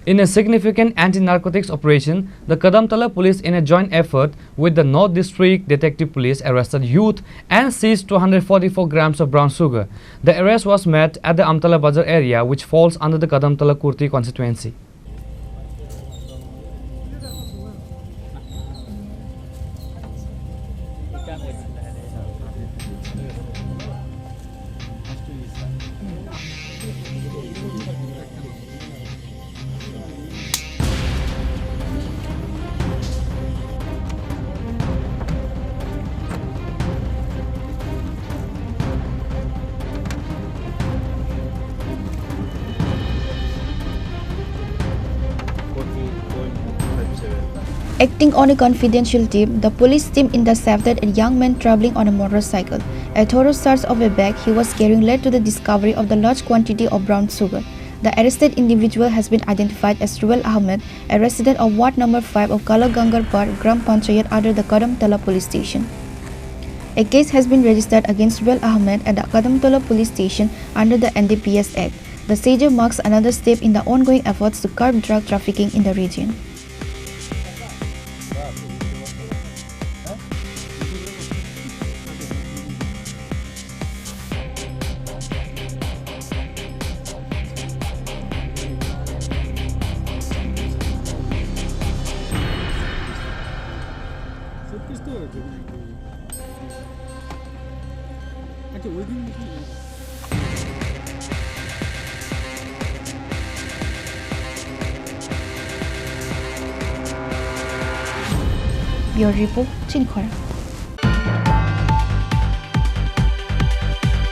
In a significant anti-narcotics operation, the Kadamtala police, in a joint effort with the North District Detective Police, arrested youth and seized 244 grams of brown sugar. The arrest was made at the Amtala Bazaar area, which falls under the Kadamtala Kurti constituency. Acting on a confidential tip, the police team intercepted a young man traveling on a motorcycle. A thorough search of a bag he was carrying led to the discovery of the large quantity of brown sugar. The arrested individual has been identified as Ruel Ahmed, a resident of Ward Number 5 of Kalagangar Park, Gram Panchayat under the Kadamtala police station. A case has been registered against Ruel Ahmed at the Kadamtala police station under the NDPS Act. The seizure marks another step in the ongoing efforts to curb drug trafficking in the region. Your report, Chini.